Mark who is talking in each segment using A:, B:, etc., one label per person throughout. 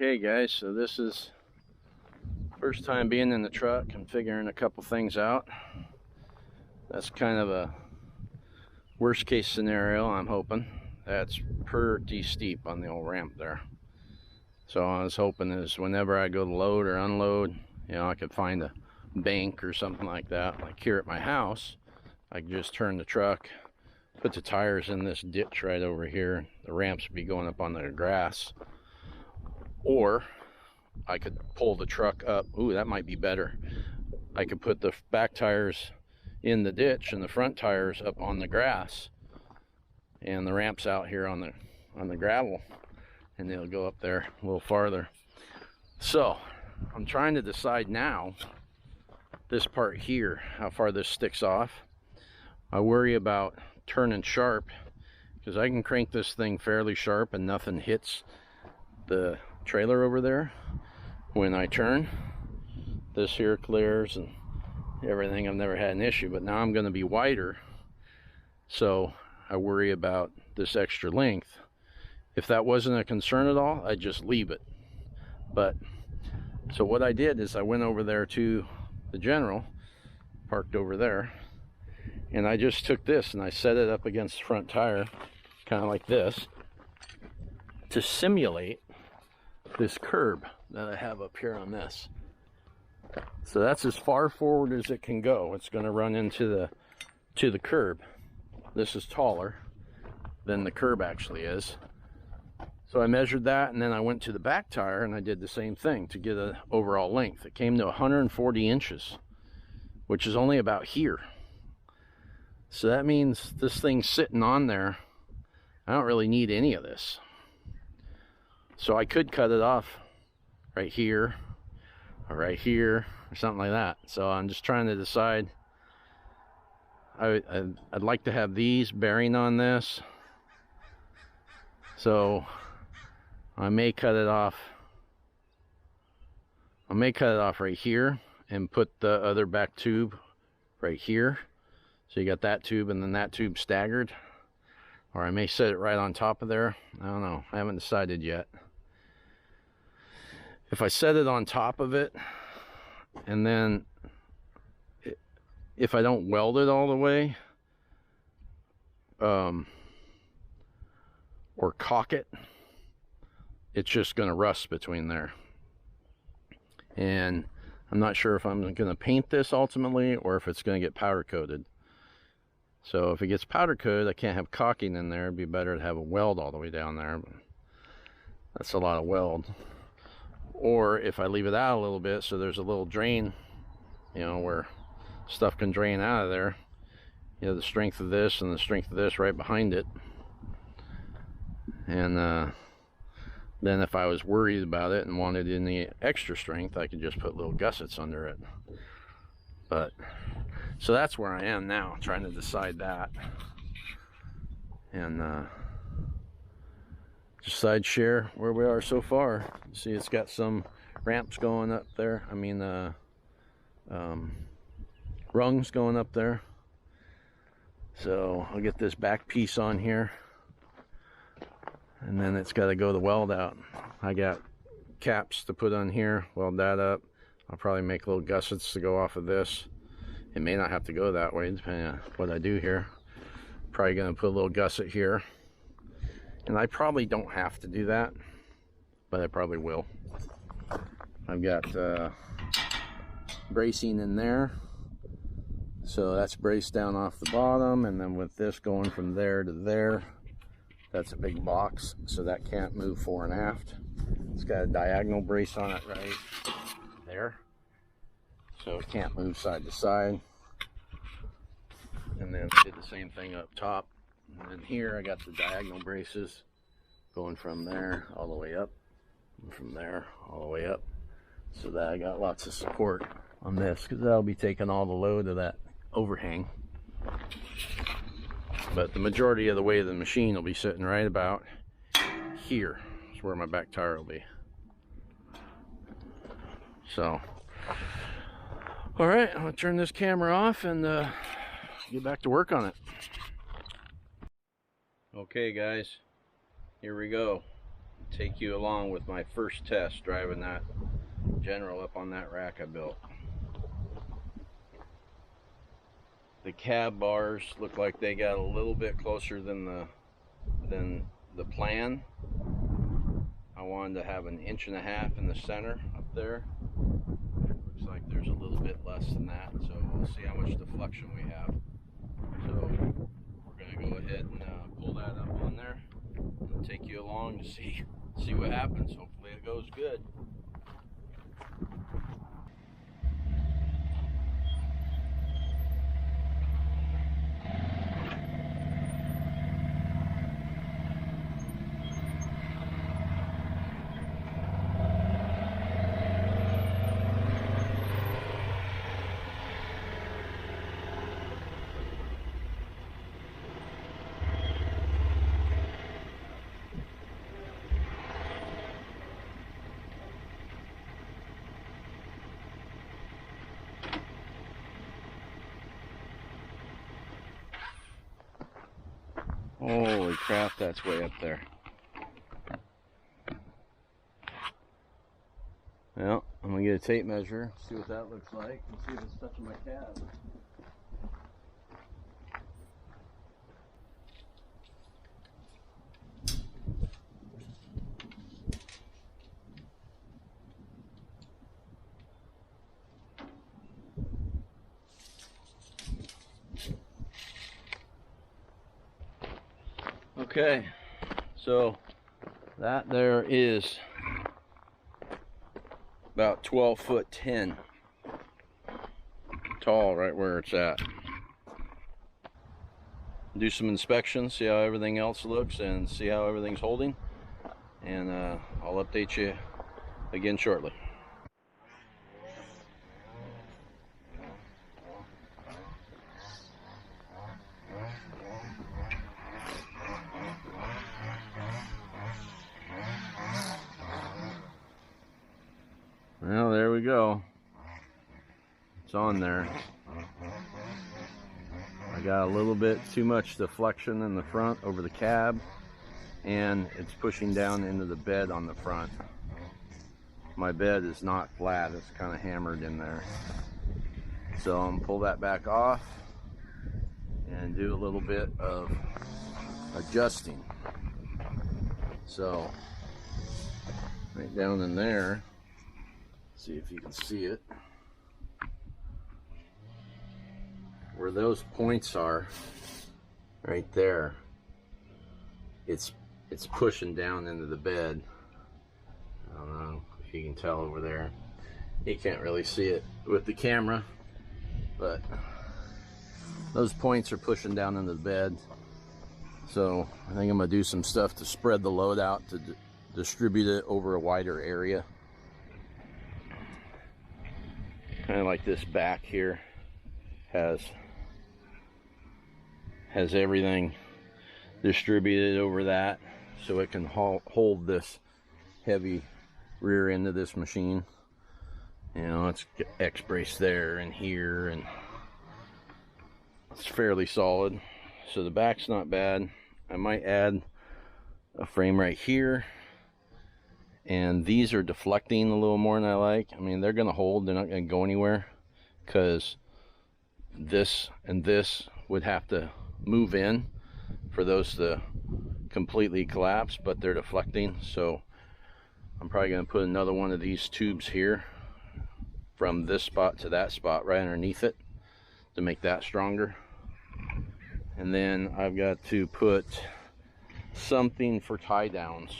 A: Okay guys, so this is first time being in the truck and figuring a couple things out. That's kind of a worst case scenario, I'm hoping. That's pretty steep on the old ramp there. So I was hoping is whenever I go to load or unload, you know, I could find a bank or something like that. Like here at my house, I could just turn the truck, put the tires in this ditch right over here. The ramps would be going up on the grass. Or I could pull the truck up. Ooh, that might be better. I could put the back tires in the ditch and the front tires up on the grass, and the ramps out here on the gravel, and they'll go up there a little farther. So I'm trying to decide now, this part here, how far this sticks off. I worry about turning sharp, because I can crank this thing fairly sharp and nothing hits the trailer over there. When I turn, this here clears and everything. I've never had an issue, but now I'm going to be wider, so I worry about this extra length. If that wasn't a concern at all, I'd just leave it. But so what I did is I went over there to the General, parked over there, and I just took this and I set it up against the front tire, kind of like this, to simulate this curb that I have up here on this. So that's as far forward as it can go. It's going to run into the curb. This is taller than the curb actually is. So I measured that, and then I went to the back tire and I did the same thing to get an overall length. It came to 140 inches, which is only about here. So that means this thing's sitting on there. I don't really need any of this. So I could cut it off right here or right here or something like that. So I'm just trying to decide. I'd like to have these bearing on this. So I may cut it off. I may cut it off right here and put the other back tube right here. So you got that tube and then that tube staggered. Or I may set it right on top of there. I don't know. I haven't decided yet. If I set it on top of it, and then if I don't weld it all the way, or caulk it, it's just going to rust between there. And I'm not sure if I'm going to paint this ultimately, or if it's going to get powder coated. So if it gets powder coated, I can't have caulking in there. It'd be better to have a weld all the way down there. But that's a lot of weld. Or if I leave it out a little bit, so there's a little drain, you know, where stuff can drain out of there. You know, the strength of this and the strength of this right behind it. And then if I was worried about it and wanted any extra strength, I could just put little gussets under it. But so that's where I am now, trying to decide that. And just share where we are so far. See, it's got some ramps going up there. I mean, rungs going up there. So I'll get this back piece on here, and then it's got to go the weld out. I got caps to put on here, weld that up. I'll probably make little gussets to go off of this. It may not have to go that way, depending on what I do here. Probably going to put a little gusset here. And I probably don't have to do that, but I probably will. I've got bracing in there. So that's braced down off the bottom, and then with this going from there to there, that's a big box, so that can't move fore and aft. It's got a diagonal brace on it right there, so it can't move side to side. And then I did the same thing up top. And then here I got the diagonal braces going from there all the way up, and from there all the way up, so that I got lots of support on this, because that'll be taking all the load of that overhang. But the majority of the weight of the machine will be sitting right about here. Is where my back tire will be. So, all right, I'm gonna turn this camera off and get back to work on it. Okay guys, here we go. take you along with my first test driving that General up on that rack I built. The cab bars look like they got a little bit closer than the plan. I wanted to have 1.5 inches in the center up there. Looks like there's a little bit less than that, so we'll see how much deflection we have. So we're going to go ahead and pull that up on there and take you along to see what happens. Hopefully it goes good. Holy crap, that's way up there. Well, I'm gonna get a tape measure, see what that looks like, and see if it's touching my cab. Okay, so that there is about 12'10" tall right where it's at. Do some inspections, see how everything else looks and see how everything's holding, and I'll update you again shortly. Well, there we go. It's on there. I got a little bit too much deflection in the front over the cab, and it's pushing down into the bed on the front. My bed is not flat, it's kind of hammered in there. So I'm gonna pull that back off and do a little bit of adjusting. So right down in there, see if you can see it, where those points are right there, it's pushing down into the bed. I don't know if you can tell over there. You can't really see it with the camera, but those points are pushing down into the bed. So I think I'm gonna do some stuff to spread the load out to distribute it over a wider area. Kind of like this back here has everything distributed over that, so it can hold this heavy rear end of this machine. You know, it's X-brace there and here, and it's fairly solid. So the back's not bad. I might add a frame right here, and these are deflecting a little more than I like. I mean, they're gonna hold, they're not gonna go anywhere, because this and this would have to move in for those to completely collapse, but they're deflecting. So I'm probably gonna put another one of these tubes here from this spot to that spot right underneath it to make that stronger. And then I've got to put something for tie downs.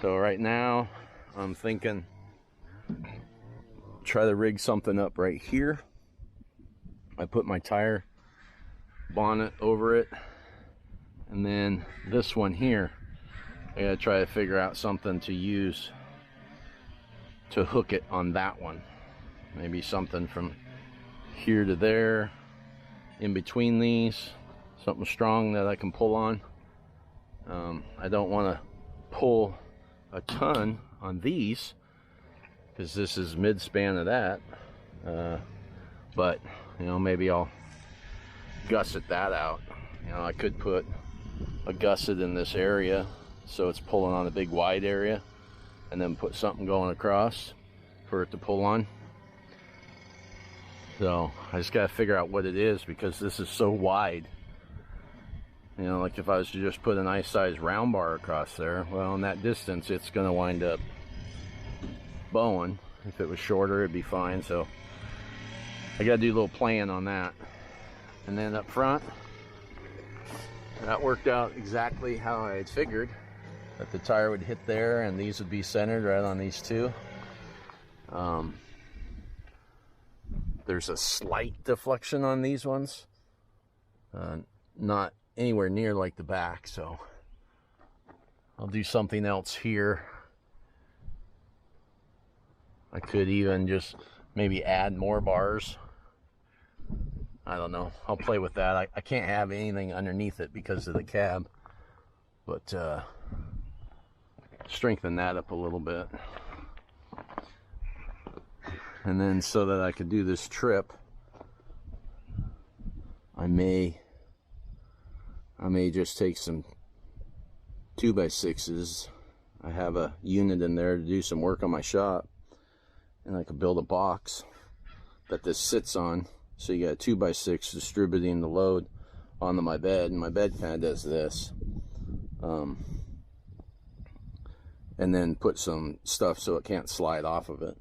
A: So right now I'm thinking try to rig something up right here. I put my tire bonnet over it, and then this one here, I gotta try to figure out something to use to hook it on that one. Maybe something from here to there, in between these, something strong that I can pull on. I don't want to pull a ton on these because this is mid-span of that, but you know, maybe I'll gusset that out. You know, I could put a gusset in this area so it's pulling on a big wide area, and then put something going across for it to pull on. So I just gotta figure out what it is, because this is so wide. You know, like if I was to just put a nice size round bar across there, well, in that distance it's gonna wind up bowing. If it was shorter, it'd be fine. So I gotta do a little plan on that. And then up front, that worked out exactly how I had figured, that the tire would hit there and these would be centered right on these two. There's a slight deflection on these ones, not anywhere near like the back, so I'll do something else here. I could even just maybe add more bars. I don't know, I'll play with that. I can't have anything underneath it because of the cab, but strengthen that up a little bit. And then so that I could do this trip, I may just take some 2x6s. I have a unit in there to do some work on my shop, and I could build a box that this sits on. So you got a 2x6 distributing the load onto my bed, and my bed kind of does this. And then put some stuff so it can't slide off of it.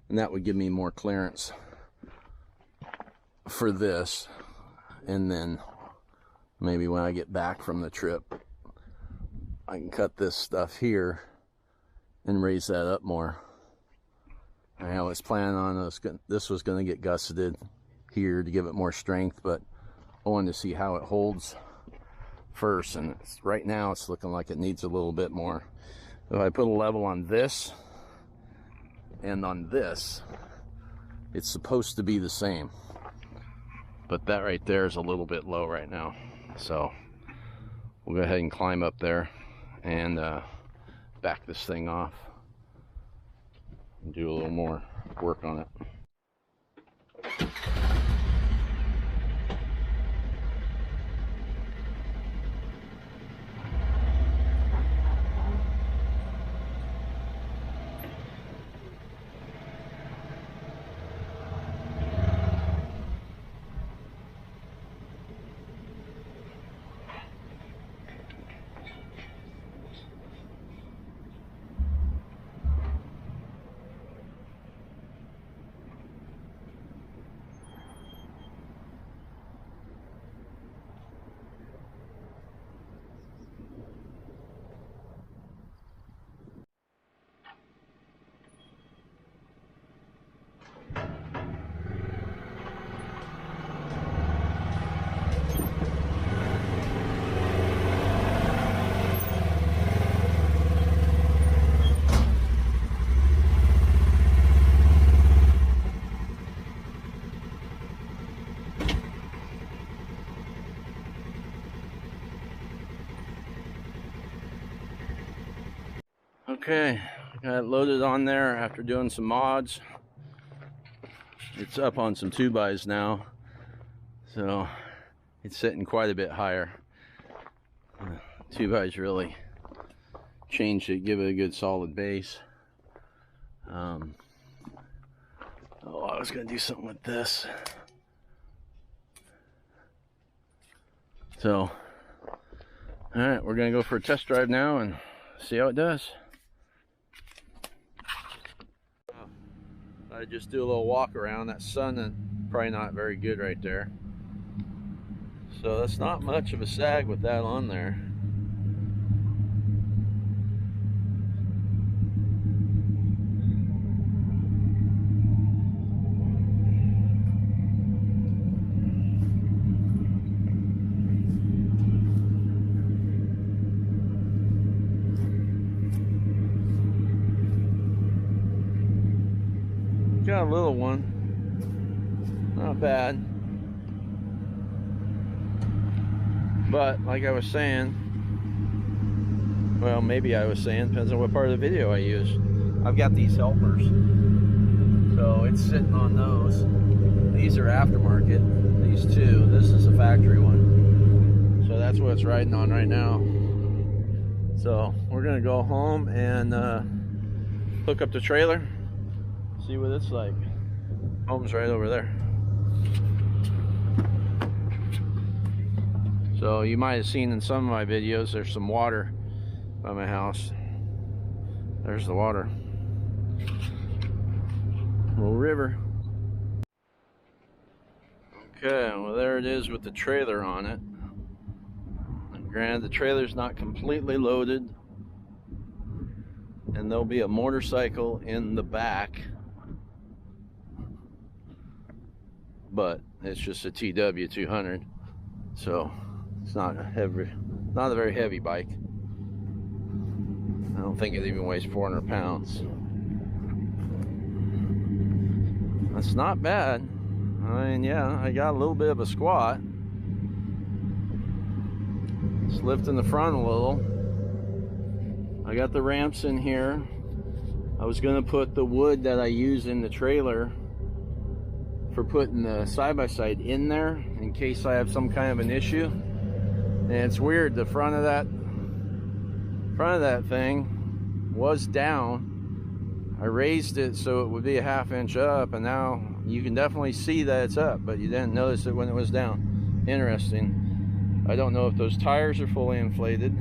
A: And that would give me more clearance for this. And then maybe when I get back from the trip, I can cut this stuff here and raise that up more. I was planning on this was going to get gusseted here to give it more strength, but I wanted to see how it holds first, and right now it's looking like it needs a little bit more. If I put a level on this and on this, it's supposed to be the same, but that right there is a little bit low right now. So we'll go ahead and climb up there and back this thing off and do a little more work on it. Okay, I got it loaded on there after doing some mods. It's up on some 2x now, so it's sitting quite a bit higher. 2x really changed it, give it a good solid base. Oh, I was gonna do something with this. So, all right, we're gonna go for a test drive now and see how it does. I just do a little walk around. That sun is probably not very good right there, so that's not much of a sag with that on there. Got a little one, not bad, but like I was saying, well, maybe I was saying, depends on what part of the video I use. I've got these helpers, so it's sitting on those. These are aftermarket, these two. This is a factory one, so that's what it's riding on right now. So we're gonna go home and hook up the trailer, see what it's like. Home's right over there. So you might have seen in some of my videos, there's some water by my house. There's the water. Little river. Okay, well there it is with the trailer on it. And granted, the trailer's not completely loaded, and there'll be a motorcycle in the back, but it's just a TW200, so it's not a very heavy bike. I don't think it even weighs 400 pounds. That's not bad. I mean, yeah, I got a little bit of a squat. Just lifting the front a little. I got the ramps in here. I was gonna put the wood that I use in the trailer for putting the side-by-side in there in case I have some kind of an issue. And it's weird, the front of that thing was down. I raised it so it would be a ½ inch up, and now you can definitely see that it's up, but you didn't notice it when it was down. Interesting. I don't know if those tires are fully inflated.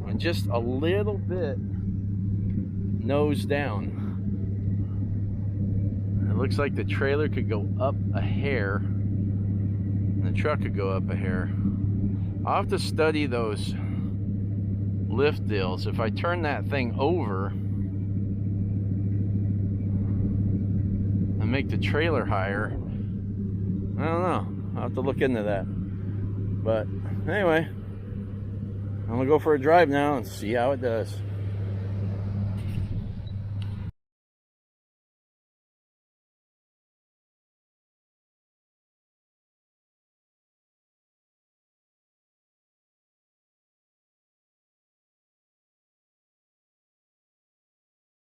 A: And just a little bit nose down. It looks like the trailer could go up a hair, and the truck could go up a hair. I'll have to study those lift deals. If I turn that thing over and make the trailer higher, I don't know. I'll have to look into that. But anyway, I'm gonna go for a drive now and see how it does.